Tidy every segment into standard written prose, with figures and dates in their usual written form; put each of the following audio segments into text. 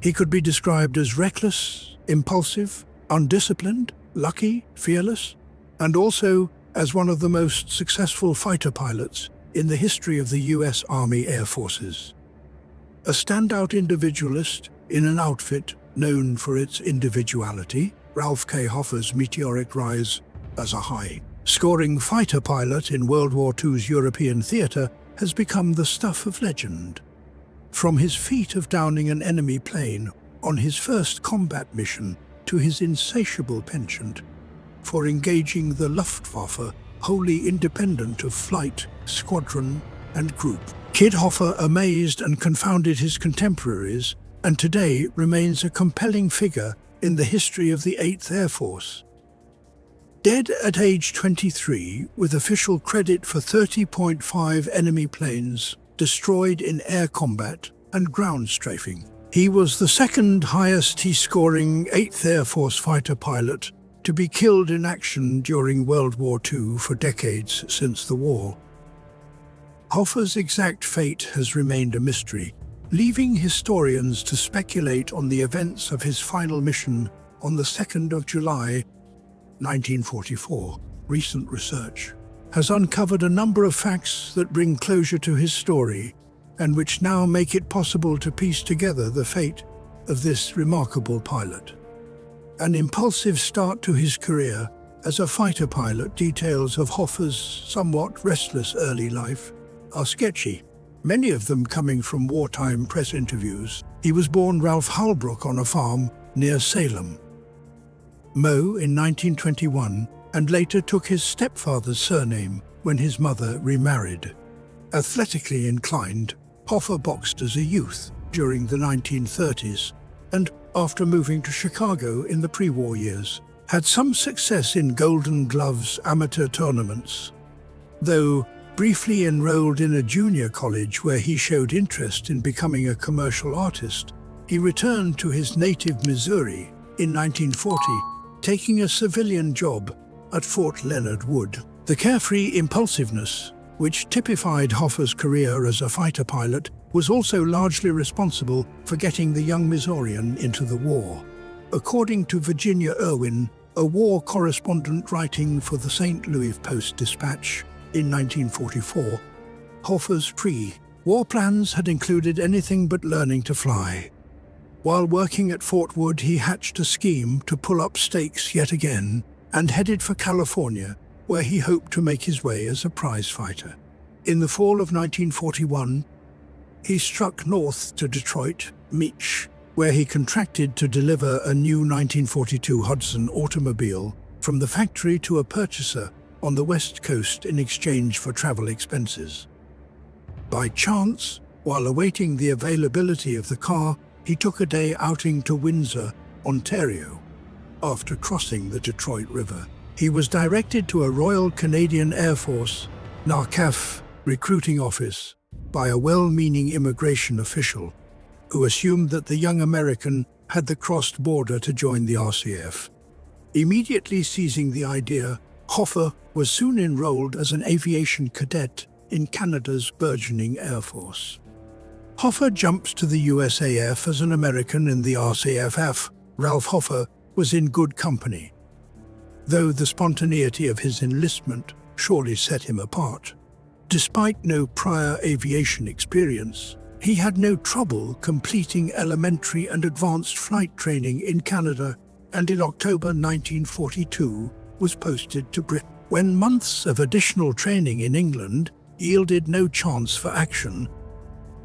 He could be described as reckless, impulsive, undisciplined, lucky, fearless, and also as one of the most successful fighter pilots in the history of the US Army Air Forces. A standout individualist in an outfit known for its individuality, Ralph K. Hofer's meteoric rise as a high-scoring fighter pilot in World War II's European theater has become the stuff of legend. From his feat of downing an enemy plane on his first combat mission to his insatiable penchant for engaging the Luftwaffe, wholly independent of flight, squadron, and group, Kid Hofer amazed and confounded his contemporaries, and today remains a compelling figure in the history of the 8th Air Force. Dead at age 23, with official credit for 30.5 enemy planes destroyed in air combat and ground strafing, he was the second highest T-scoring 8th Air Force fighter pilot to be killed in action during World War II for decades since the war. Hofer's exact fate has remained a mystery, leaving historians to speculate on the events of his final mission on the 2nd of July, 1944. Recent research has uncovered a number of facts that bring closure to his story and which now make it possible to piece together the fate of this remarkable pilot. An impulsive start to his career as a fighter pilot, details of Hofer's somewhat restless early life are sketchy, many of them coming from wartime press interviews. He was born Ralph Holbrook on a farm near Salem, Mo, in 1921, and later took his stepfather's surname when his mother remarried. Athletically inclined, Hofer boxed as a youth during the 1930s, and after moving to Chicago in the pre-war years, had some success in Golden Gloves amateur tournaments. Though briefly enrolled in a junior college where he showed interest in becoming a commercial artist, he returned to his native Missouri in 1940, taking a civilian job at Fort Leonard Wood. The carefree impulsiveness, which typified Hofer's career as a fighter pilot, was also largely responsible for getting the young Missourian into the war. According to Virginia Irwin, a war correspondent writing for the St. Louis Post-Dispatch in 1944, Hofer's pre-war plans had included anything but learning to fly. While working at Fort Wood, he hatched a scheme to pull up stakes yet again and headed for California, where he hoped to make his way as a prize fighter. In the fall of 1941, he struck north to Detroit, Mich, where he contracted to deliver a new 1942 Hudson automobile from the factory to a purchaser on the West Coast in exchange for travel expenses. By chance, while awaiting the availability of the car, he took a day outing to Windsor, Ontario. After crossing the Detroit River, he was directed to a Royal Canadian Air Force (RCAF) recruiting office by a well-meaning immigration official who assumed that the young American had crossed border to join the RCAF. Immediately seizing the idea, Hofer was soon enrolled as an aviation cadet in Canada's burgeoning Air Force. Hofer jumped to the USAAF as an American in the RCAF. Ralph Hofer was in good company, though the spontaneity of his enlistment surely set him apart. Despite no prior aviation experience, he had no trouble completing elementary and advanced flight training in Canada, and in October 1942 was posted to Britain. When months of additional training in England yielded no chance for action,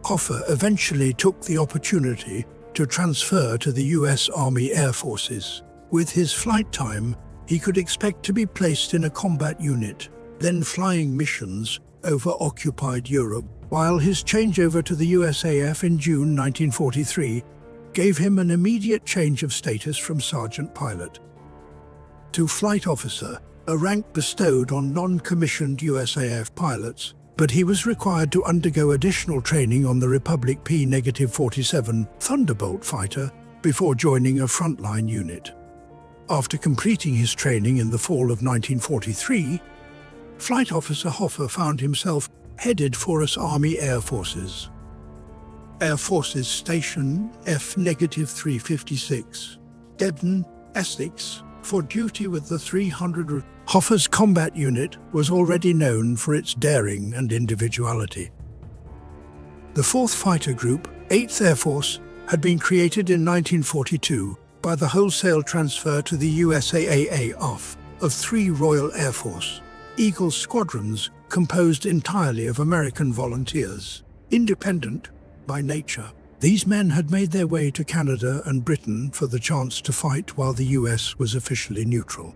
Hofer eventually took the opportunity to transfer to the US Army Air Forces. With his flight time, he could expect to be placed in a combat unit, then flying missions over occupied Europe, while his changeover to the USAF in June 1943 gave him an immediate change of status from sergeant pilot to flight officer, a rank bestowed on non-commissioned USAF pilots, but he was required to undergo additional training on the Republic P-47 Thunderbolt fighter before joining a frontline unit. After completing his training in the fall of 1943, Flight Officer Hofer found himself headed for US Army Air Forces. Air Forces Station F-356, Debden, Essex, for duty with the 300. Hofer's combat unit was already known for its daring and individuality. The 4th Fighter Group, 8th Air Force, had been created in 1942 by the wholesale transfer to the USAAF of 3 Royal Air Force Eagle squadrons composed entirely of American volunteers, independent by nature. These men had made their way to Canada and Britain for the chance to fight while the US was officially neutral.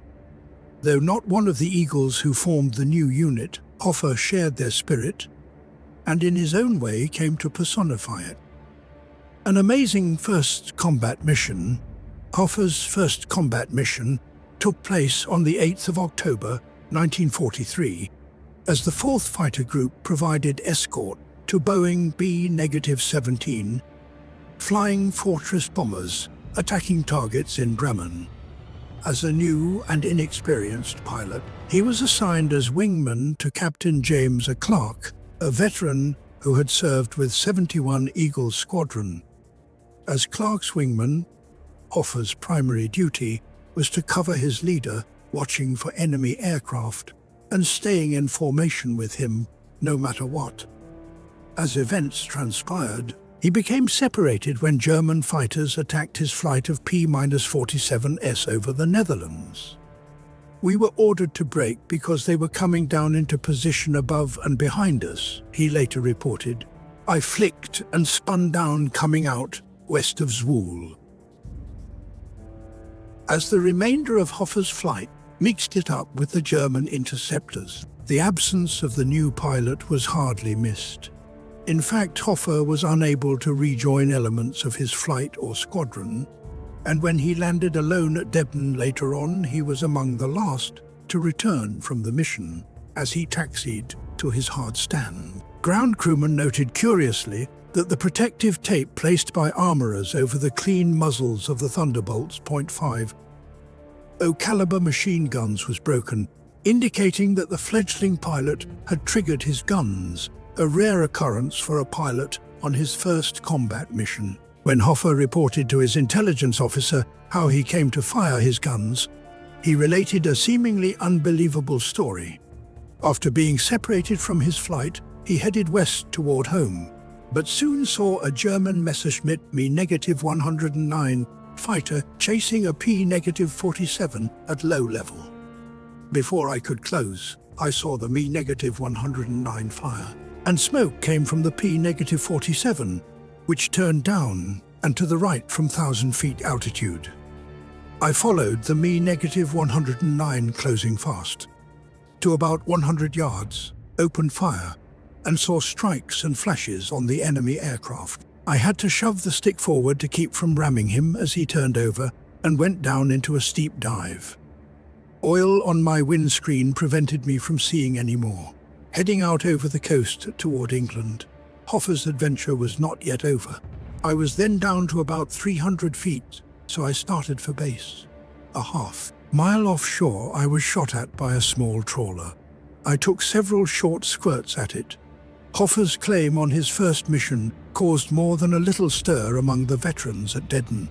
Though not one of the Eagles who formed the new unit, Hofer shared their spirit, and in his own way came to personify it. An amazing first combat mission, Hofer's first combat mission, took place on the 8th of October, 1943, as the 4th Fighter Group provided escort to Boeing B-17 Flying Fortress bombers attacking targets in Bremen. As a new and inexperienced pilot, he was assigned as wingman to Captain James A. Clark, a veteran who had served with 71 Eagle Squadron. As Clark's wingman, Hofer's primary duty was to cover his leader, watching for enemy aircraft and staying in formation with him no matter what. As events transpired, he became separated when German fighters attacked his flight of P-47S over the Netherlands. We were ordered to brake because they were coming down into position above and behind us, he later reported. I flicked and spun down coming out west of Zwolle. As the remainder of Hofer's flight mixed it up with the German interceptors, the absence of the new pilot was hardly missed. In fact, Hofer was unable to rejoin elements of his flight or squadron, and when he landed alone at Debden later on, he was among the last to return from the mission as he taxied to his hard stand. Ground crewmen noted curiously that the protective tape placed by armourers over the clean muzzles of the Thunderbolt's .50 caliber machine guns was broken, indicating that the fledgling pilot had triggered his guns, a rare occurrence for a pilot on his first combat mission. When Hofer reported to his intelligence officer how he came to fire his guns, he related a seemingly unbelievable story. After being separated from his flight, he headed west toward home, but soon saw a German Messerschmitt Me-109 fighter chasing a P-47 at low level. Before I could close, I saw the Me-109 fire, and smoke came from the P-47, which turned down and to the right from 1,000 feet altitude. I followed the Me-109 closing fast. To about 100 yards, opened fire, and saw strikes and flashes on the enemy aircraft. I had to shove the stick forward to keep from ramming him as he turned over and went down into a steep dive. Oil on my windscreen prevented me from seeing any more. Heading out over the coast toward England, Hofer's adventure was not yet over. I was then down to about 300 feet, so I started for base. A half-mile offshore, I was shot at by a small trawler. I took several short squirts at it. Hofer's claim on his first mission caused more than a little stir among the veterans at Debden.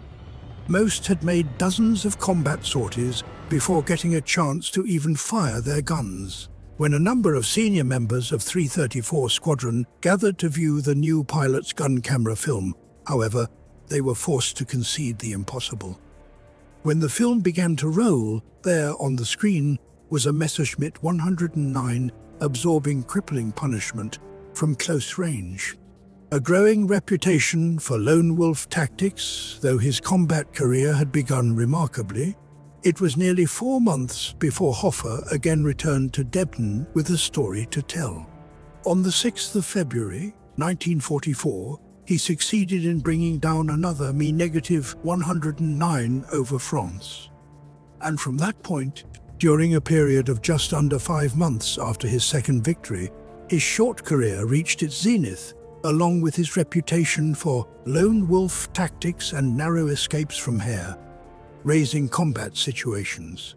Most had made dozens of combat sorties before getting a chance to even fire their guns. When a number of senior members of 334 Squadron gathered to view the new pilot's gun camera film, however, they were forced to concede the impossible. When the film began to roll, there on the screen was a Messerschmitt 109 absorbing crippling punishment from close range. A growing reputation for lone wolf tactics, though his combat career had begun remarkably, it was nearly 4 months before Hofer again returned to Debden with a story to tell. On the 6th of February, 1944, he succeeded in bringing down another Me-109 over France. And from that point, during a period of just under 5 months after his second victory, his short career reached its zenith, along with his reputation for lone wolf tactics and narrow escapes from hair-raising combat situations.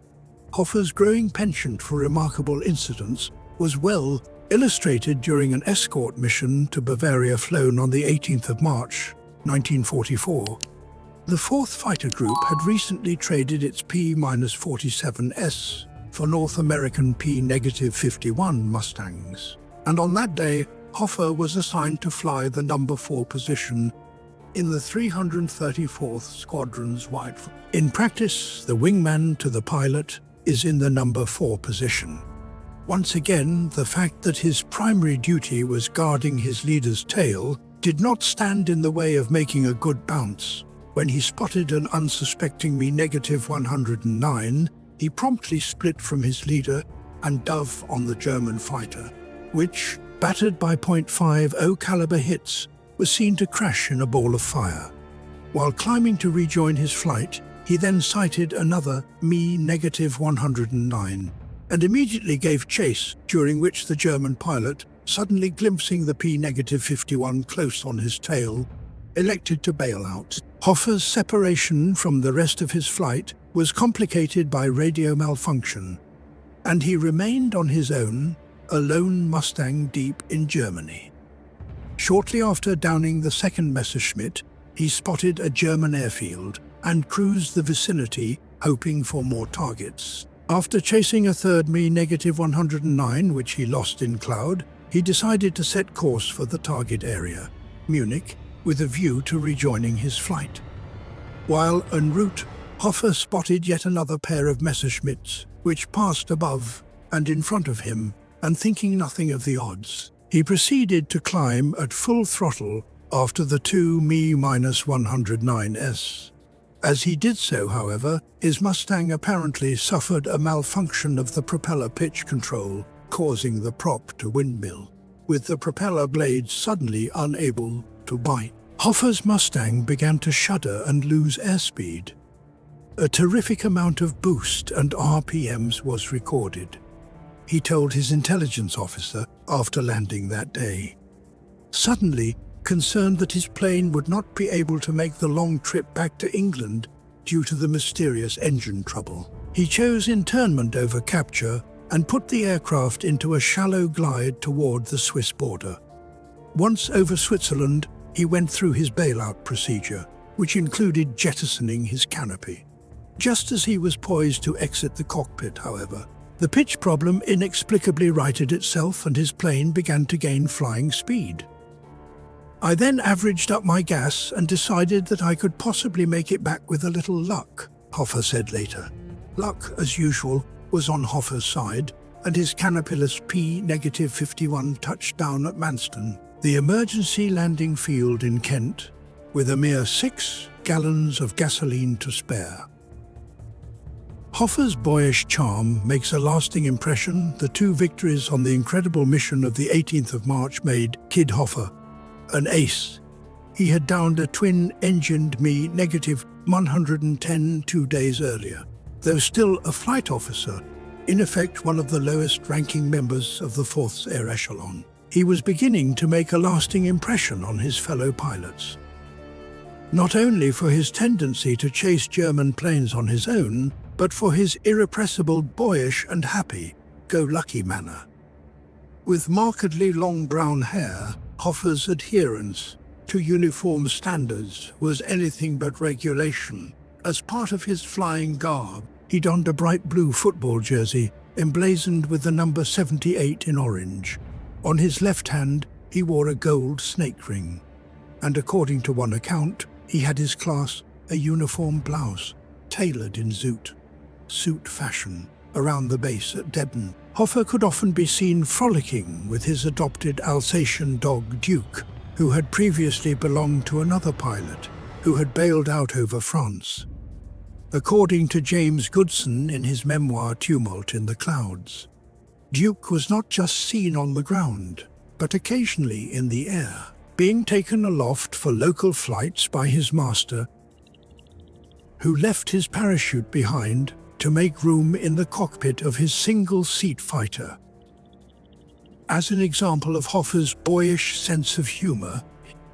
Hofer's growing penchant for remarkable incidents was well illustrated during an escort mission to Bavaria flown on the 18th of March, 1944. The 4th Fighter Group had recently traded its P-47S for North American P-51 Mustangs, and on that day, Hofer was assigned to fly the number 4 position in the 334th Squadron's wide. In practice, the wingman to the pilot is in the number 4 position. Once again, the fact that his primary duty was guarding his leader's tail did not stand in the way of making a good bounce. When he spotted an unsuspecting Me-109, he promptly split from his leader and dove on the German fighter, which, battered by .50 caliber hits, was seen to crash in a ball of fire. While climbing to rejoin his flight, he then sighted another Me-109 and immediately gave chase, during which the German pilot, suddenly glimpsing the P-51 close on his tail, elected to bail out. Hofer's separation from the rest of his flight was complicated by radio malfunction, and he remained on his own, a lone Mustang deep in Germany. Shortly after downing the 2nd Messerschmitt, he spotted a German airfield and cruised the vicinity, hoping for more targets. After chasing a 3rd Me-109, which he lost in cloud, he decided to set course for the target area, Munich, with a view to rejoining his flight. While en route, Hofer spotted yet another pair of Messerschmitts, which passed above and in front of him, and thinking nothing of the odds, he proceeded to climb at full throttle after the 2 Me-109s. As he did so, however, his Mustang apparently suffered a malfunction of the propeller pitch control, causing the prop to windmill, with the propeller blades suddenly unable to bite. Hofer's Mustang began to shudder and lose airspeed. A terrific amount of boost and RPMs was recorded, he told his intelligence officer after landing that day. Suddenly, concerned that his plane would not be able to make the long trip back to England due to the mysterious engine trouble, he chose internment over capture and put the aircraft into a shallow glide toward the Swiss border. Once over Switzerland, he went through his bailout procedure, which included jettisoning his canopy. Just as he was poised to exit the cockpit, however, the pitch problem inexplicably righted itself and his plane began to gain flying speed. I then averaged up my gas and decided that I could possibly make it back with a little luck, Hofer said later. Luck, as usual, was on Hofer's side, and his canopyless P-51 touched down at Manston, the emergency landing field in Kent, with a mere 6 gallons of gasoline to spare. Hofer's boyish charm makes a lasting impression. The 2 victories on the incredible mission of the 18th of March made Kid Hofer an ace. He had downed a twin-engined Me-110 2 days earlier. Though still a flight officer, in effect one of the lowest-ranking members of the 4th Air Echelon, he was beginning to make a lasting impression on his fellow pilots. Not only for his tendency to chase German planes on his own, but for his irrepressible, boyish and happy-go-lucky manner. With markedly long brown hair, Hofer's adherence to uniform standards was anything but regulation. As part of his flying garb, he donned a bright blue football jersey emblazoned with the number 78 in orange. On his left hand, he wore a gold snake ring, and according to one account, he had his class a uniform blouse, tailored in suit fashion, around the base at Debden. Hofer could often be seen frolicking with his adopted Alsatian dog Duke, who had previously belonged to another pilot who had bailed out over France. According to James Goodson in his memoir Tumult in the Clouds, Duke was not just seen on the ground, but occasionally in the air, being taken aloft for local flights by his master, who left his parachute behind to make room in the cockpit of his single-seat fighter. As an example of Hofer's boyish sense of humor,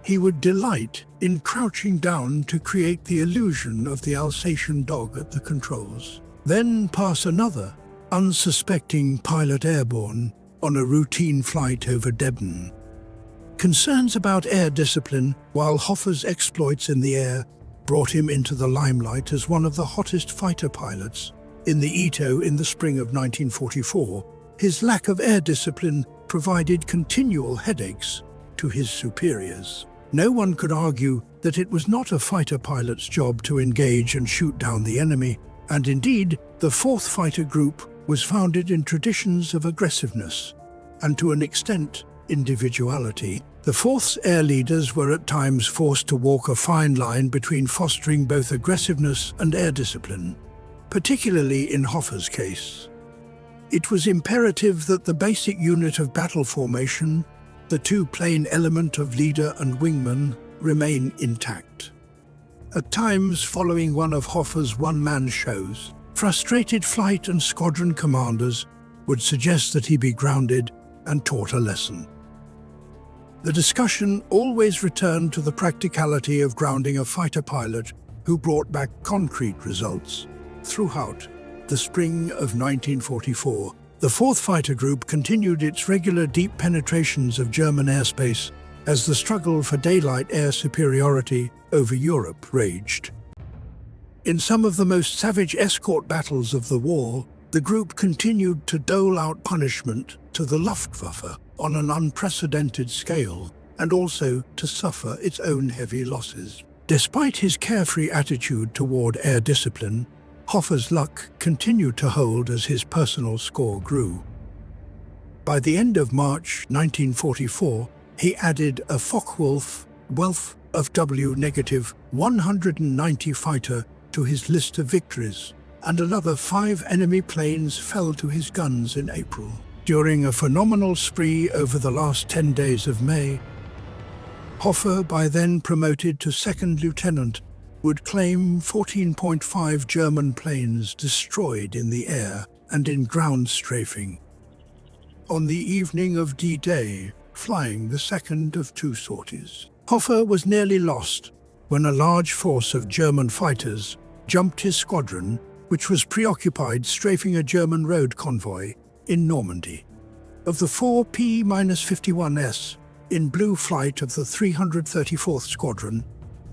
he would delight in crouching down to create the illusion of the Alsatian dog at the controls, then pass another, unsuspecting pilot airborne on a routine flight over Debden. Concerns about air discipline, while Hofer's exploits in the air brought him into the limelight as one of the hottest fighter pilots in the Ito in the spring of 1944, his lack of air discipline provided continual headaches to his superiors. No one could argue that it was not a fighter pilot's job to engage and shoot down the enemy, and indeed, the 4th Fighter Group was founded in traditions of aggressiveness and, to an extent, individuality. The 4th's air leaders were at times forced to walk a fine line between fostering both aggressiveness and air discipline, particularly in Hofer's case. It was imperative that the basic unit of battle formation, the two-plane element of leader and wingman, remain intact. At times following one of Hofer's one-man shows, frustrated flight and squadron commanders would suggest that he be grounded and taught a lesson. The discussion always returned to the practicality of grounding a fighter pilot who brought back concrete results. Throughout the spring of 1944, the 4th Fighter Group continued its regular deep penetrations of German airspace as the struggle for daylight air superiority over Europe raged. In some of the most savage escort battles of the war, the group continued to dole out punishment to the Luftwaffe on an unprecedented scale, and also to suffer its own heavy losses. Despite his carefree attitude toward air discipline, Hofer's luck continued to hold as his personal score grew. By the end of March 1944, he added a Focke-Wulf wealth of W-190 fighter to his list of victories, and another 5 enemy planes fell to his guns in April. During a phenomenal spree over the last 10 days of May, Hofer, by then promoted to 2nd lieutenant, would claim 14.5 German planes destroyed in the air and in ground strafing. On the evening of D-Day, flying the second of 2 sorties, Hofer was nearly lost when a large force of German fighters jumped his squadron, which was preoccupied strafing a German road convoy in Normandy. Of the 4 P-51s in blue flight of the 334th Squadron,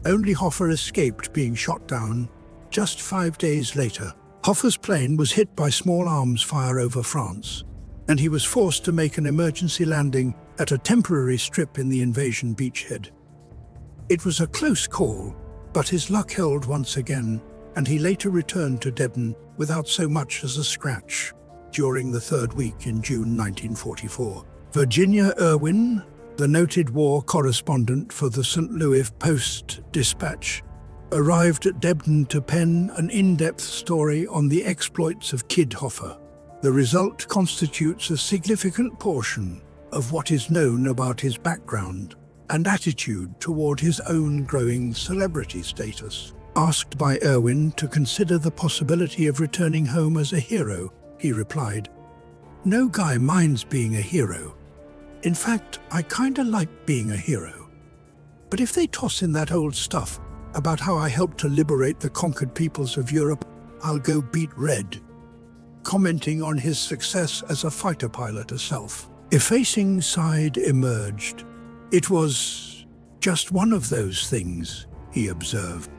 only Hofer escaped being shot down just 5 days later. Hofer's plane was hit by small arms fire over France, and he was forced to make an emergency landing at a temporary strip in the invasion beachhead. It was a close call, but his luck held once again, and he later returned to Debden without so much as a scratch. During the 3rd week in June 1944, Virginia Irwin, the noted war correspondent for the St. Louis Post-Dispatch, arrived at Debden to pen an in-depth story on the exploits of Kid Hofer. The result constitutes a significant portion of what is known about his background and attitude toward his own growing celebrity status. Asked by Irwin to consider the possibility of returning home as a hero, he replied, "No guy minds being a hero. In fact, I kinda like being a hero. But if they toss in that old stuff about how I helped to liberate the conquered peoples of Europe, I'll go beat red." Commenting on his success as a fighter pilot herself, effacing side emerged. "It was just one of those things," he observed.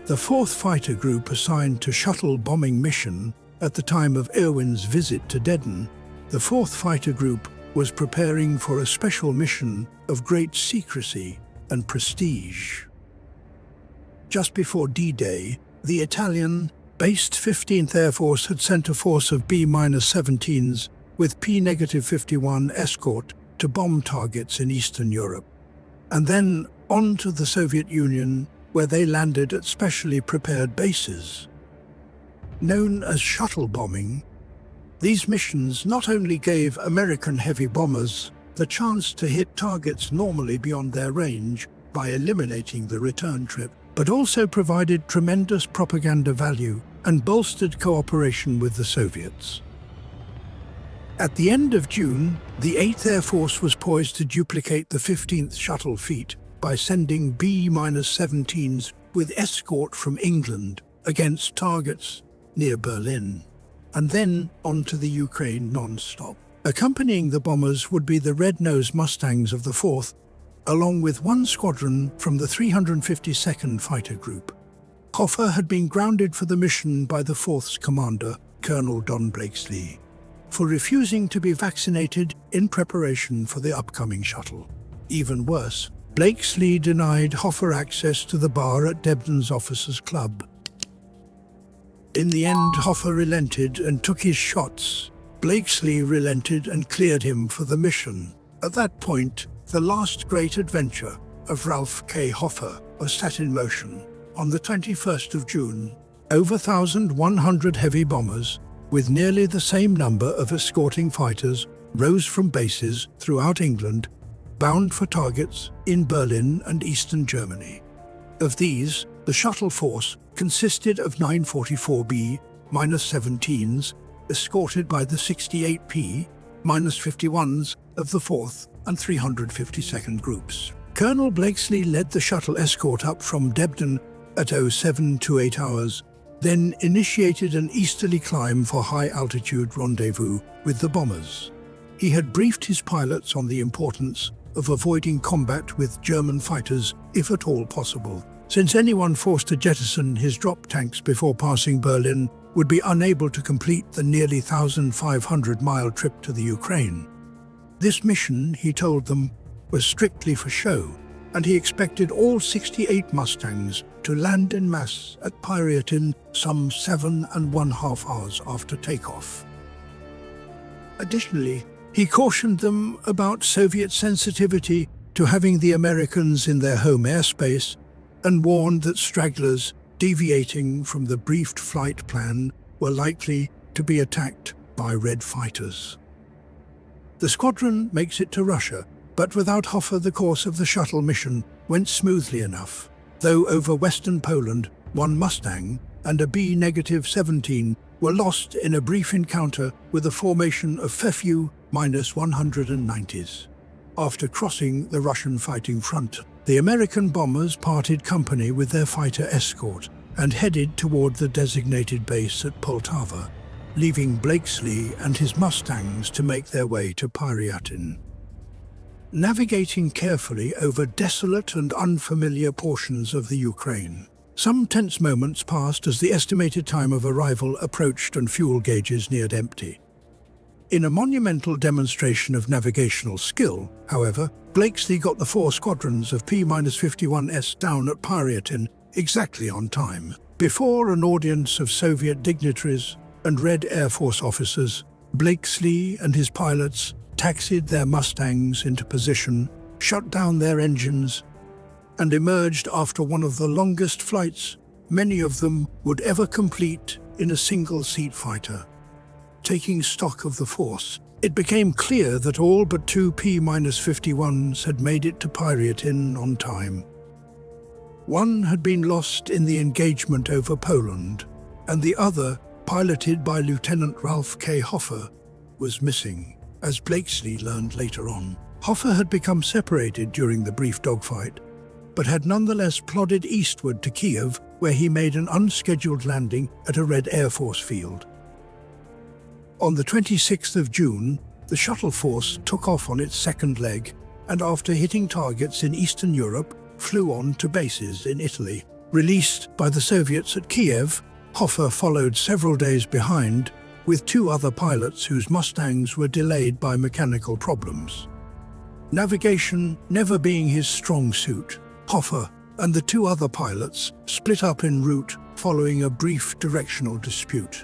The 4th Fighter Group assigned to shuttle bombing mission at the time of Irwin's visit to Debden, the 4th Fighter Group was preparing for a special mission of great secrecy and prestige. Just before D-Day, the Italian-based 15th Air Force had sent a force of B-17s with P-51 escort to bomb targets in Eastern Europe, and then on to the Soviet Union, where they landed at specially prepared bases. Known as shuttle bombing, these missions not only gave American heavy bombers the chance to hit targets normally beyond their range by eliminating the return trip, but also provided tremendous propaganda value and bolstered cooperation with the Soviets. At the end of June, the 8th Air Force was poised to duplicate the 15th shuttle feat by sending B-17s with escort from England against targets near Berlin, and then on to the Ukraine non-stop. Accompanying the bombers would be the red-nosed Mustangs of the 4th, along with one squadron from the 352nd Fighter Group. Hofer had been grounded for the mission by the 4th's commander, Colonel Don Blakesley, for refusing to be vaccinated in preparation for the upcoming shuttle. Even worse, Blakesley denied Hofer access to the bar at Debden's Officers' Club. In the end, Hofer relented and took his shots. Blakesley relented and cleared him for the mission. At that point, the last great adventure of Ralph K. Hofer was set in motion. On the 21st of June, over 1,100 heavy bombers, with nearly the same number of escorting fighters, rose from bases throughout England, bound for targets in Berlin and eastern Germany. Of these, the shuttle force consisted of 944B-17s, escorted by the 68P-51s of the 4th and 352nd Groups. Colonel Blakesley led the shuttle escort up from Debden at 0728 hours, then initiated an easterly climb for high-altitude rendezvous with the bombers. He had briefed his pilots on the importance of avoiding combat with German fighters if at all possible, since anyone forced to jettison his drop tanks before passing Berlin would be unable to complete the nearly 1,500-mile trip to the Ukraine. This mission, he told them, was strictly for show, and he expected all 68 Mustangs to land en masse at Pyriatin some 7.5 hours after takeoff. Additionally, he cautioned them about Soviet sensitivity to having the Americans in their home airspace and warned that stragglers deviating from the briefed flight plan were likely to be attacked by Red fighters. The squadron makes it to Russia, but without Hofer the course of the shuttle mission went smoothly enough, though over western Poland, one Mustang and a B-17 were lost in a brief encounter with a formation of Fefu-190s. After crossing the Russian fighting front, the American bombers parted company with their fighter escort and headed toward the designated base at Poltava, leaving Blakesley and his Mustangs to make their way to Pyriatin. Navigating carefully over desolate and unfamiliar portions of the Ukraine, some tense moments passed as the estimated time of arrival approached and fuel gauges neared empty. In a monumental demonstration of navigational skill, however, Blakesley got the 4 squadrons of P-51s down at Pyriatin exactly on time. Before an audience of Soviet dignitaries and Red Air Force officers, Blakesley and his pilots taxied their Mustangs into position, shut down their engines, and emerged after one of the longest flights many of them would ever complete in a single-seat fighter. Taking stock of the force, it became clear that all but 2 P-51s had made it to Pyriatin on time. One had been lost in the engagement over Poland, and the other, piloted by Lieutenant Ralph K. Hofer, was missing, as Blakesley learned later on. Hofer had become separated during the brief dogfight, but had nonetheless plodded eastward to Kiev, where he made an unscheduled landing at a Red Air Force field. On the 26th of June, the shuttle force took off on its second leg, and after hitting targets in Eastern Europe, flew on to bases in Italy. Released by the Soviets at Kiev, Hofer followed several days behind, with 2 other pilots whose Mustangs were delayed by mechanical problems. Navigation never being his strong suit, Hofer and the 2 other pilots split up en route following a brief directional dispute.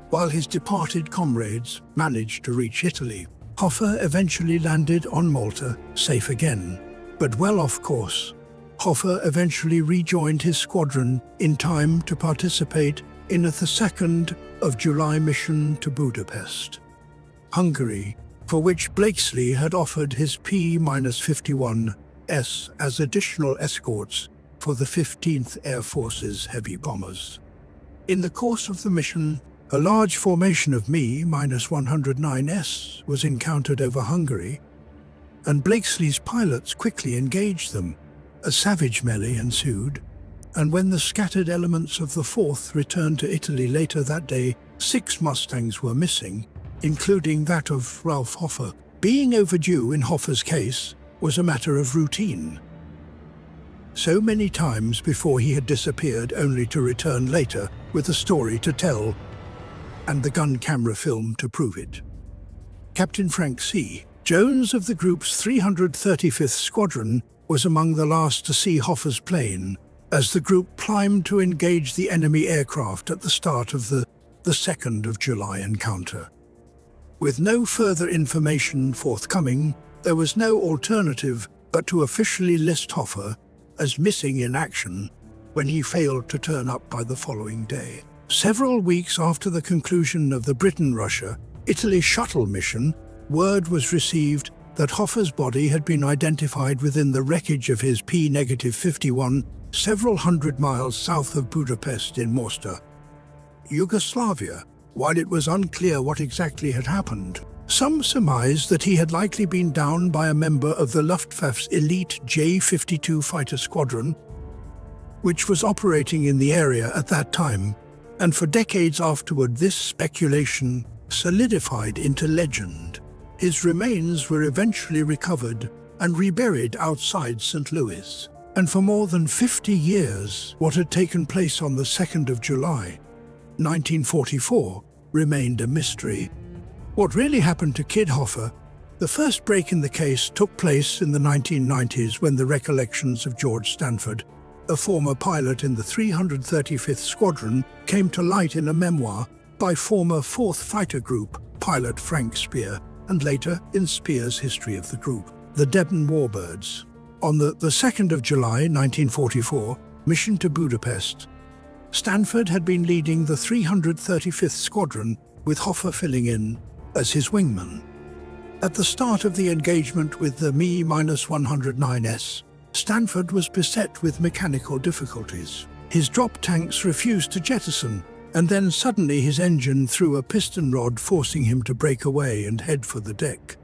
While his departed comrades managed to reach Italy, Hofer eventually landed on Malta, safe again, but well off course. Hofer eventually rejoined his squadron in time to participate in the 2nd of July mission to Budapest, Hungary, for which Blakesley had offered his P-51s as additional escorts for the 15th Air Force's heavy bombers. In the course of the mission, a large formation of Mi-109s was encountered over Hungary, and Blakesley's pilots quickly engaged them. A savage melee ensued, and when the scattered elements of the 4th returned to Italy later that day, 6 Mustangs were missing, including that of Ralph Hofer. Being overdue in Hofer's case was a matter of routine. So many times before he had disappeared only to return later with a story to tell and the gun camera film to prove it. Captain Frank C. Jones of the group's 335th Squadron was among the last to see Hofer's plane as the group climbed to engage the enemy aircraft at the start of the 2nd of July encounter. With no further information forthcoming, there was no alternative but to officially list Hofer as missing in action when he failed to turn up by the following day. Several weeks after the conclusion of the Britain-Russia-Italy shuttle mission, word was received that Hofer's body had been identified within the wreckage of his P-51 several hundred miles south of Budapest in Mostar, Yugoslavia. While it was unclear what exactly had happened, some surmised that he had likely been downed by a member of the Luftwaffe's elite J-52 fighter squadron, which was operating in the area at that time, and for decades afterward this speculation solidified into legend. His remains were eventually recovered and reburied outside St. Louis. And for more than 50 years, what had taken place on the 2nd of July, 1944, remained a mystery. What really happened to Kid Hofer? The first break in the case took place in the 1990s when the recollections of George Stanford, a former pilot in the 335th Squadron, came to light in a memoir by former 4th Fighter Group pilot Frank Spear, and later in Spear's history of the group, the Debden Warbirds. On the 2nd of July 1944, mission to Budapest, Stanford had been leading the 335th Squadron, with Hofer filling in as his wingman. At the start of the engagement with the Me-109S, Stanford was beset with mechanical difficulties. His drop tanks refused to jettison, and then suddenly his engine threw a piston rod, forcing him to break away and head for the deck.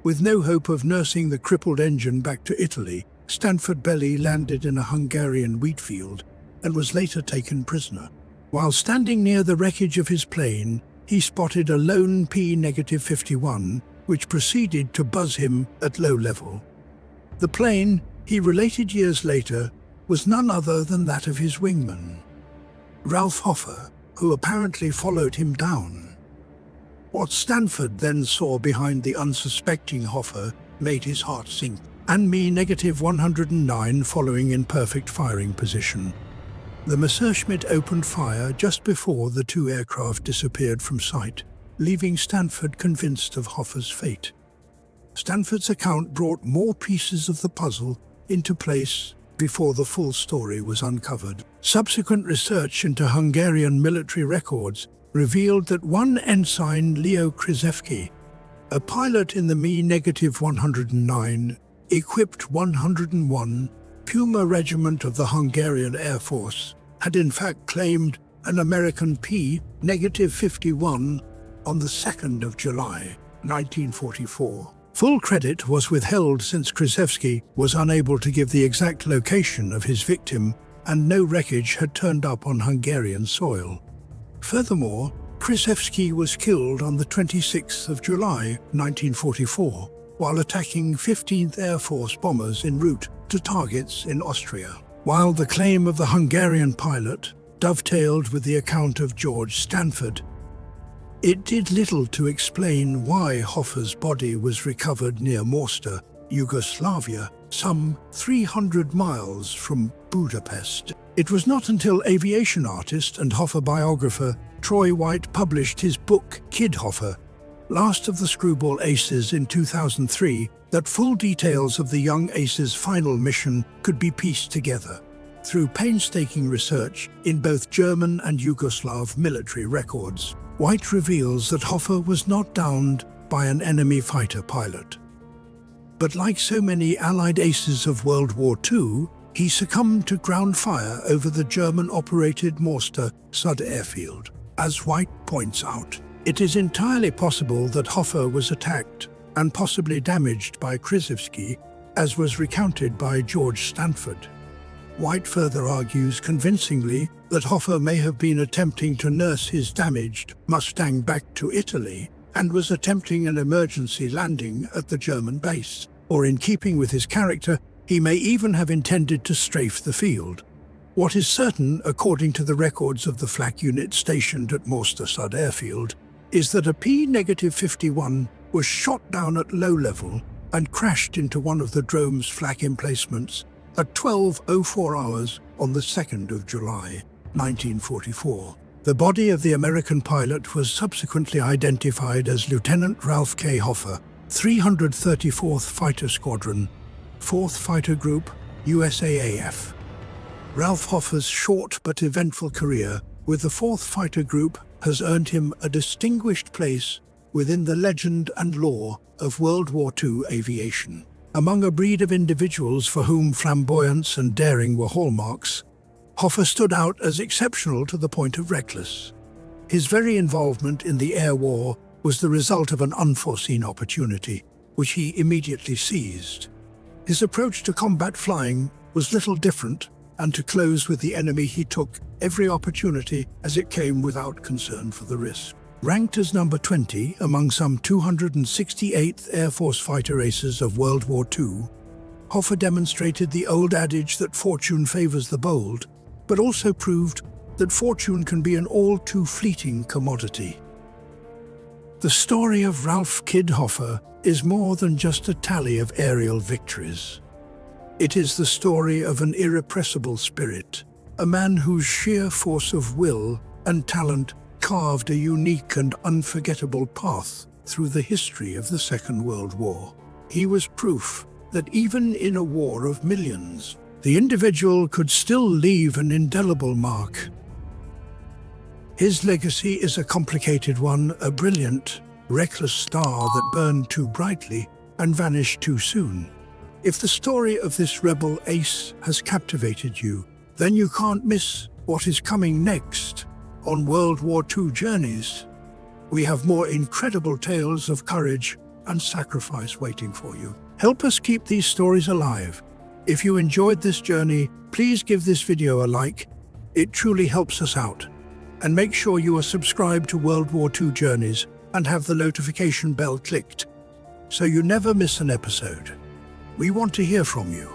With no hope of nursing the crippled engine back to Italy, Stanford belly landed in a Hungarian wheat field and was later taken prisoner. While standing near the wreckage of his plane, he spotted a lone P-51, which proceeded to buzz him at low level. The plane, he related years later, was none other than that of his wingman, Ralph Hofer, who apparently followed him down. What Stanford then saw behind the unsuspecting Hofer made his heart sink, and Me-109 following in perfect firing position. The Messerschmitt opened fire just before the two aircraft disappeared from sight, leaving Stanford convinced of Hofer's fate. Stanford's account brought more pieces of the puzzle into place before the full story was uncovered. Subsequent research into Hungarian military records revealed that one ensign Leo Krzyzewski, a pilot in the Me-109, equipped 101 Puma Regiment of the Hungarian Air Force, had in fact claimed an American P-51 on the 2nd of July, 1944. Full credit was withheld since Krzyzewski was unable to give the exact location of his victim, and no wreckage had turned up on Hungarian soil. Furthermore, Krzyzewski was killed on the 26th of July, 1944, while attacking 15th Air Force bombers en route to targets in Austria. While the claim of the Hungarian pilot dovetailed with the account of George Stanford, it did little to explain why Hofer's body was recovered near Mostar, Yugoslavia, some 300 miles from Budapest. It was not until aviation artist and Hofer biographer Troy White published his book Kid Hofer, Last of the Screwball Aces in 2003, that full details of the young ace's final mission could be pieced together. Through painstaking research in both German and Yugoslav military records, White reveals that Hofer was not downed by an enemy fighter pilot. But like so many Allied aces of World War II, he succumbed to ground fire over the German-operated Mostar Sud airfield. As White points out, it is entirely possible that Hofer was attacked and possibly damaged by Krzyzewski, as was recounted by George Stanford. White further argues convincingly that Hofer may have been attempting to nurse his damaged Mustang back to Italy and was attempting an emergency landing at the German base. Or in keeping with his character, he may even have intended to strafe the field. What is certain, according to the records of the flak unit stationed at Morstersund Airfield, is that a P-51 was shot down at low level and crashed into one of the drone's flak emplacements at 12:04 hours on the 2nd of July, 1944. The body of the American pilot was subsequently identified as Lieutenant Ralph K. Hofer, 334th Fighter Squadron, 4th Fighter Group, USAAF. Ralph Hofer's short but eventful career with the 4th Fighter Group has earned him a distinguished place within the legend and lore of World War II aviation. Among a breed of individuals for whom flamboyance and daring were hallmarks, Hofer stood out as exceptional to the point of reckless. His very involvement in the air war was the result of an unforeseen opportunity, which he immediately seized. His approach to combat flying was little different, and to close with the enemy he took every opportunity as it came without concern for the risk. Ranked as number 20 among some 268th Air Force fighter aces of World War II, Hofer demonstrated the old adage that fortune favors the bold, but also proved that fortune can be an all-too-fleeting commodity. The story of Ralph "Kid" Hofer is more than just a tally of aerial victories. It is the story of an irrepressible spirit, a man whose sheer force of will and talent carved a unique and unforgettable path through the history of the Second World War. He was proof that even in a war of millions, the individual could still leave an indelible mark. His legacy is a complicated one, a brilliant, reckless star that burned too brightly and vanished too soon. If the story of this rebel ace has captivated you, then you can't miss what is coming next on World War II Journeys. We have more incredible tales of courage and sacrifice waiting for you. Help us keep these stories alive. If you enjoyed this journey, please give this video a like. It truly helps us out. And make sure you are subscribed to World War II Journeys and have the notification bell clicked, so you never miss an episode. We want to hear from you.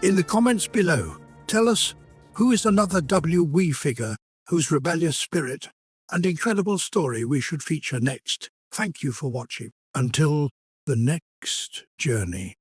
In the comments below, tell us who is another WWII figure whose rebellious spirit and incredible story we should feature next. Thank you for watching. Until the next journey.